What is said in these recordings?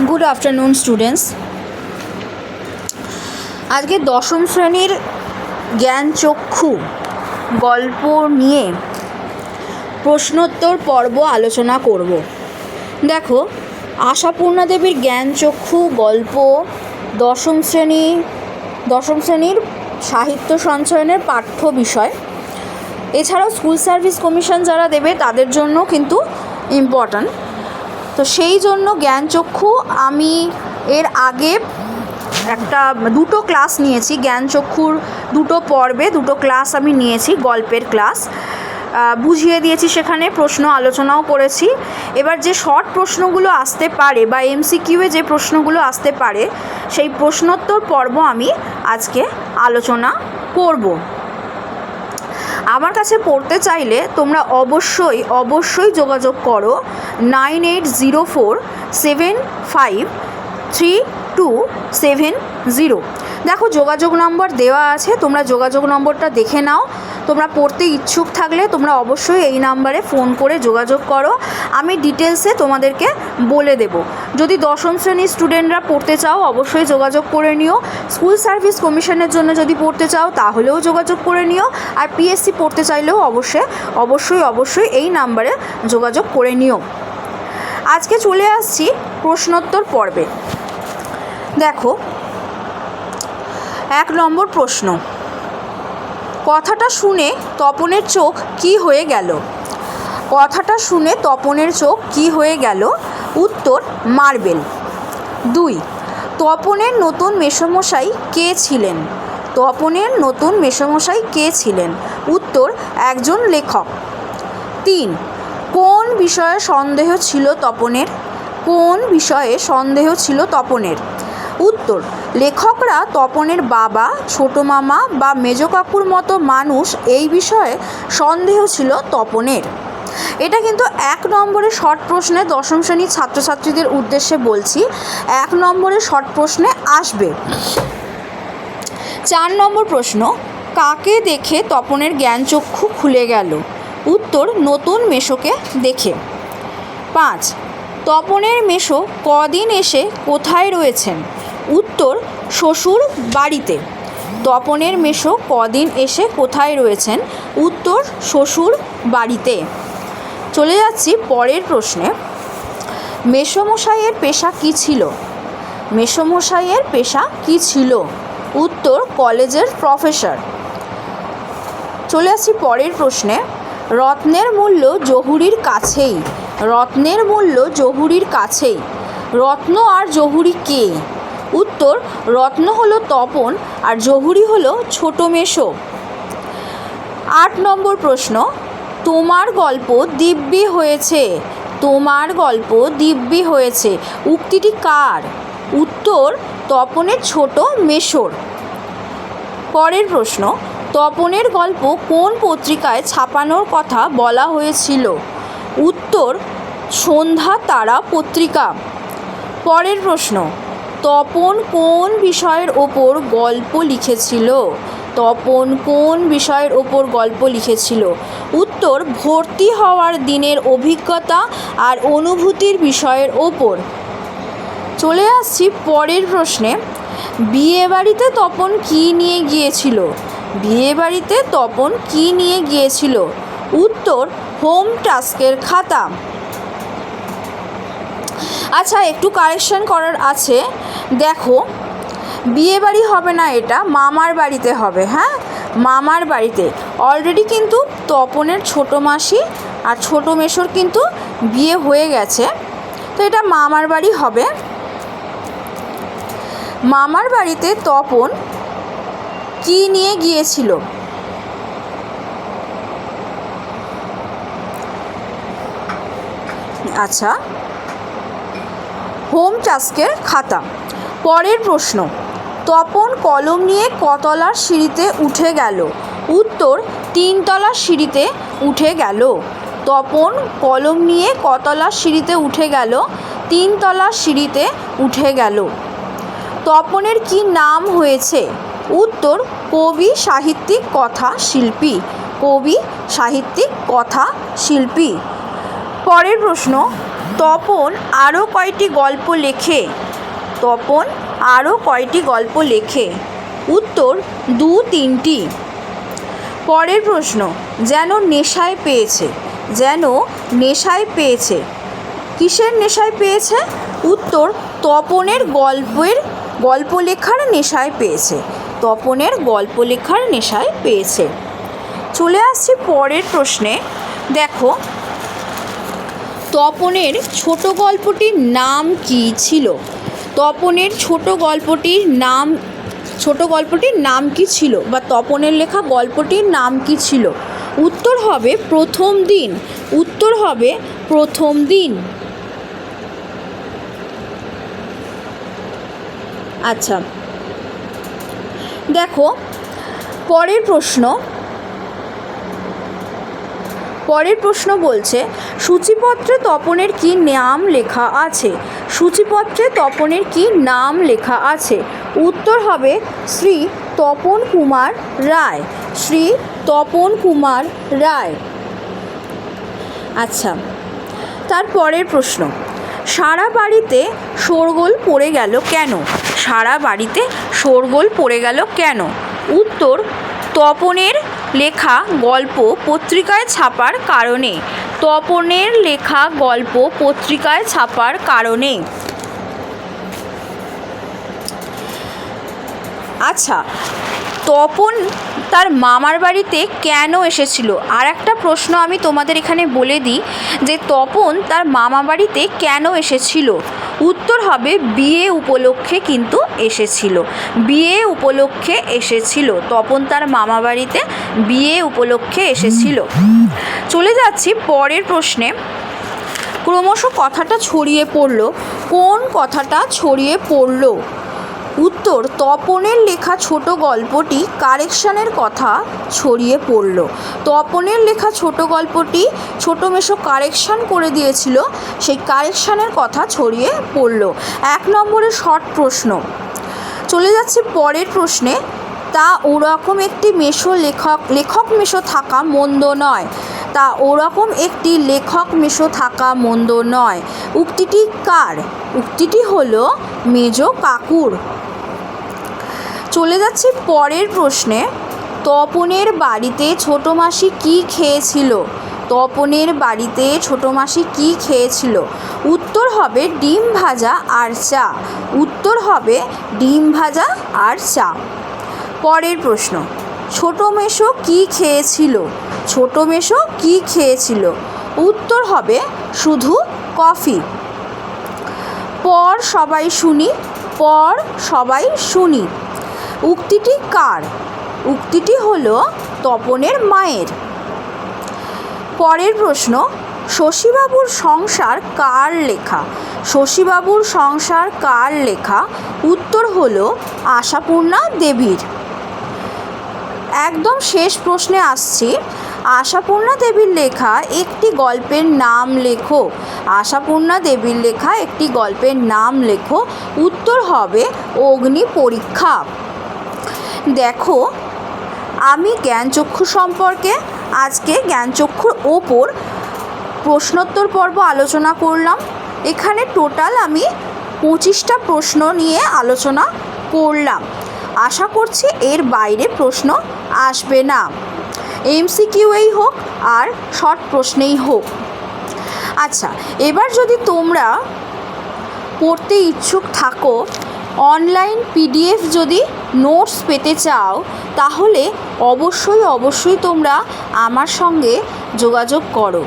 Good afternoon students. আজকে দশম শ্রেণীর জ্ঞানচক্ষু গল্প নিয়ে প্রশ্নোত্তর পর্ব আলোচনা করব। দেখো, আশাপূর্ণা দেবীর জ্ঞানচক্ষু গল্প দশম শ্রেণীর সাহিত্য সঞ্চয়নের পাঠ্য বিষয়। এছাড়াও স্কুল সার্ভিস কমিশন যারা দেবে তাদের জন্য কিন্তু ইম্পর্ট্যান্ট। তো সেই জন্য জ্ঞানচক্ষু আমি এর আগে দুটো ক্লাস নিয়েছি। জ্ঞানচক্ষুর দুটো পর্বে দুটো ক্লাস আমি নিয়েছি, গল্পের ক্লাস বুঝিয়ে দিয়েছি, সেখানে প্রশ্ন আলোচনাও করেছি। এবার যে শর্ট প্রশ্নগুলো আসতে পারে বা এমসিকিউয়ে যে প্রশ্নগুলো আসতে পারে সেই প্রশ্নোত্তর পর্ব আমি আজকে আলোচনা করব। আমার কাছে পড়তে চাইলে তোমরা অবশ্যই যোগাযোগ করো 9804753270। দেখো, যোগাযোগ নম্বর দেওয়া আছে, তোমরা যোগাযোগ নম্বরটা দেখে নাও। তোমরা পড়তে ইচ্ছুক থাকলে তোমরা অবশ্যই এই নাম্বারে ফোন করে যোগাযোগ করো, আমি ডিটেলসে তোমাদেরকে বলে দেব। যদি দশম শ্রেণীর স্টুডেন্টরা পড়তে চাও অবশ্যই যোগাযোগ করে নিও। স্কুল সার্ভিস কমিশনের জন্য যদি পড়তে চাও তাহলেও যোগাযোগ করে নিও। আর পিএসসি পড়তে চাইলেও অবশ্যই এই নাম্বারে যোগাযোগ করে নিও। আজকে চলে আসছি প্রশ্নোত্তর পর্বে। দেখো, 1 নম্বর প্রশ্ন, কথাটা শুনে তপনের চোখ কী হয়ে গেল? কথাটা শুনে তপনের চোখ কী হয়ে গেল? উত্তর, মার্বেল। 2, তপনের নতুন মেসোমশাই কে ছিলেন? তপনের নতুন মেসোমশাই কে ছিলেন? উত্তর, একজন লেখক। 3, কোন বিষয়ে সন্দেহ ছিল তপনের? কোন বিষয়ে সন্দেহ ছিল তপনের? উত্তর, লেখকরা তপনের বাবা, ছোট মামা বা মেজ কাকুর মতো মানুষ, এই বিষয়ে সন্দেহ ছিল তপনের। এটা কিন্তু 1 নম্বরের শর্ট প্রশ্নে দশম শ্রেণীর ছাত্রছাত্রীদের উদ্দেশ্যে বলছি, 1 নম্বরের শর্ট প্রশ্নে আসবে। 4 নম্বর প্রশ্ন, কাকে দেখে তপনের জ্ঞানচক্ষু খুলে গেল? উত্তর, নতুন মেসোকে দেখে। 5, তপনের মেসো কদিন এসে কোথায় রয়েছেন? উত্তর, শ্বশুর বাড়িতে। তপনের মেসো কদিন এসে কোথায় রয়েছেন? উত্তর, শ্বশুর বাড়িতে। চলে যাচ্ছি পরের প্রশ্নে, মেসোমশাইয়ের পেশা কী ছিল? মেসোমশাইয়ের পেশা কী ছিল? উত্তর, কলেজের প্রফেসর। চলে আসছি পরের প্রশ্নে, রত্নের মূল্য জহুরির কাছেই। রত্নের মূল্য জহুরির কাছেই। রত্ন আর জহুরি কে? উত্তর, রত্ন হলো তপন আর জহুরি হলো ছোট মেসো। 8 নম্বর প্রশ্ন, তোমার গল্প দিব্যি হয়েছে। তোমার গল্প দিব্যি হয়েছে উক্তিটি কার? উত্তর, তপনের ছোট মেসোর। পরের প্রশ্ন, তপনের গল্প কোন পত্রিকায় ছাপানোর কথা বলা হয়েছিল? উত্তর, সন্ধ্যা তারা পত্রিকা। পরের প্রশ্ন, তপন কোন বিষয়ের ওপর গল্প লিখেছিল? তপন কোন বিষয়ের ওপর গল্প লিখেছিল? উত্তর, ভর্তি হওয়ার দিনের অভিজ্ঞতা আর অনুভূতির বিষয়ের ওপর। চলে আসছি পরের প্রশ্নে, বিয়েবাড়িতে তপন কী নিয়ে গিয়েছিল? বিয়েবাড়িতে তপন কী নিয়ে গিয়েছিল? উত্তর, হোম টাস্কের খাতা। আচ্ছা, একটু কারেকশন করার আছে। দেখো, বিয়েবাড়ি হবে না, এটা মামার বাড়িতে হবে। হ্যাঁ, মামার বাড়িতে। অলরেডি কিন্তু তপনের ছোট মাসি আর ছোট মেসোর কিন্তু বিয়ে হয়ে গেছে, তো এটা মামার বাড়ি হবে। মামার বাড়িতে তপন কী নিয়ে গিয়েছিল? আচ্ছা, হোম টাস্কের খাতা। পরের প্রশ্ন, তপন কলম নিয়ে কতলার সিঁড়িতে উঠে গেল? উত্তর, 3 তলার সিঁড়িতে উঠে গেল। তপন কলম নিয়ে কতলার সিঁড়িতে উঠে গেল? 3 তলার সিঁড়িতে উঠে গেল। তপনের কি নাম হয়েছে? উত্তর, কবি, সাহিত্যিক, কথা শিল্পী। কবি, সাহিত্যিক, কথা শিল্পী। পরের প্রশ্ন, তপন আরও কয়টি গল্প লেখে? তপন আরও কয়টি গল্প লেখে? উত্তর 2-3টি। পরের প্রশ্ন, যেন নেশায় পেয়েছে। যেন নেশায় পেয়েছে, কিসের নেশায় পেয়েছে? উত্তর তপনের গল্প লেখার নেশায় পেয়েছে। তপনের গল্প লেখার নেশায় পেয়েছে। চলে আসছি পরের প্রশ্নে। দেখো, তপনের ছোট গল্পটির নাম কী ছিল? তপনের ছোট গল্পটির নাম কী ছিল, বা তপনের লেখা গল্পটির নাম কী ছিল? উত্তর হবে প্রথম দিন। উত্তর হবে প্রথম দিন। আচ্ছা, দেখো পরের প্রশ্ন বলছে, সূচিপত্রে তপনের কি নাম লেখা আছে? সূচিপত্রে তপনের কি নাম লেখা আছে? উত্তর হবে শ্রী তপন কুমার রায়। শ্রী তপন কুমার রায়। আচ্ছা, তারপরের প্রশ্ন, সারা বাড়িতে শোরগোল পড়ে গেল কেন? সারা বাড়িতে শোরগোল পড়ে গেল কেন? উত্তর তপনের লেখা গল্প পত্রিকায় ছাপার কারণে। তপনের লেখা গল্প পত্রিকায় ছাপার কারণে। আচ্ছা, তপন তার মামার বাড়িতে কেন এসেছিল? আর একটা প্রশ্ন আমি তোমাদের এখানে বলে দিই, যে তপন তার মামা বাড়িতে কেন এসেছিল? উত্তর হবে বিয়ে উপলক্ষে কিন্তু এসেছিল। বিয়ে উপলক্ষে এসেছিল। তপন তার মামা বাড়িতে বিয়ে উপলক্ষে এসেছিল। চলে যাচ্ছি পরের প্রশ্নে। ক্রমশ কথাটা ছড়িয়ে পড়ল। কোন কথাটা ছড়িয়ে পড়ল? উত্তর তপনের লেখা ছোট গল্পটি কারেকশানের কথা ছড়িয়ে পড়ল। তপনের লেখা ছোট গল্পটি ছোট মেশো কারেকশান করে দিয়েছিল, সেই কারেকশানের কথা ছড়িয়ে পড়ল। 1 নম্বরের শর্ট প্রশ্ন। চলে যাচ্ছি পরের প্রশ্নে। তা ওরকম একটি লেখক মেশো থাকা মন্দ নয়। তা ওরকম একটি লেখক মেশো থাকা মন্দ নয়। উক্তিটি কার? উক্তিটি হলো মেজ কাকুর। চলে যাচ্ছি পরের প্রশ্নে। তপনের বাড়িতে ছোট মাসি কী খেয়েছিল? তপনের বাড়িতে ছোট মাসি কী খেয়েছিল? উত্তর হবে ডিম ভাজা আর চা। উত্তর হবে ডিম ভাজা আর চা। পরের প্রশ্ন, ছোট মেশো কী খেয়েছিল? ছোট মেশো কী খেয়েছিল? উত্তর হবে শুধু কফি। পর সবাই শুনি। পর সবাই শুনি। উক্তিটি কার? উক্তিটি হলো তপনের মায়ের। পরের প্রশ্ন, শশীবাবুর সংসার কার লেখা? শশীবাবুর সংসার কার লেখা? উত্তর হলো আশাপূর্ণা দেবীর। একদম শেষ প্রশ্নে আসছি। আশাপূর্ণা দেবীর লেখা একটি গল্পের নাম লেখো। আশাপূর্ণা দেবীর লেখা একটি গল্পের নাম লেখো। উত্তর হবে অগ্নি পরীক্ষা। দেখো, আমি জ্ঞানচক্ষু সম্পর্কে আজকে জ্ঞানচক্ষুর ওপর প্রশ্নোত্তর পর্ব আলোচনা করলাম। এখানে টোটাল আমি 25টা প্রশ্ন নিয়ে আলোচনা করলাম। আশা করছি এর বাইরে প্রশ্ন আসবে না, এমসিকিউই হোক আর শর্ট প্রশ্নেই হোক। আচ্ছা, এবার যদি তোমরা পড়তে ইচ্ছুক থাকো, অনলাইন পিডিএফ যদি নোটস পেতে চাও, তাহলে অবশ্যই তোমরা আমার সঙ্গে যোগাযোগ করো।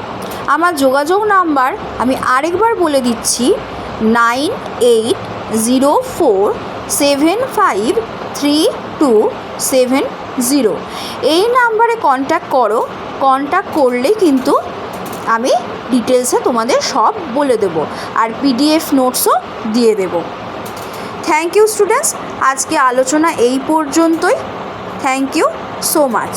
আমার যোগাযোগ নাম্বার আমি আরেকবার বলে দিচ্ছি, 988047532770। এই নাম্বারে কন্ট্যাক্ট করো। কন্ট্যাক্ট করলেই কিন্তু আমি ডিটেলসে তোমাদের সব বলে দেবো, আর পিডিএফ নোটসও দিয়ে দেবো। থ্যাংক ইউ স্টুডেন্টস, আজকে আলোচনা এই পর্যন্তই। Thank you so much.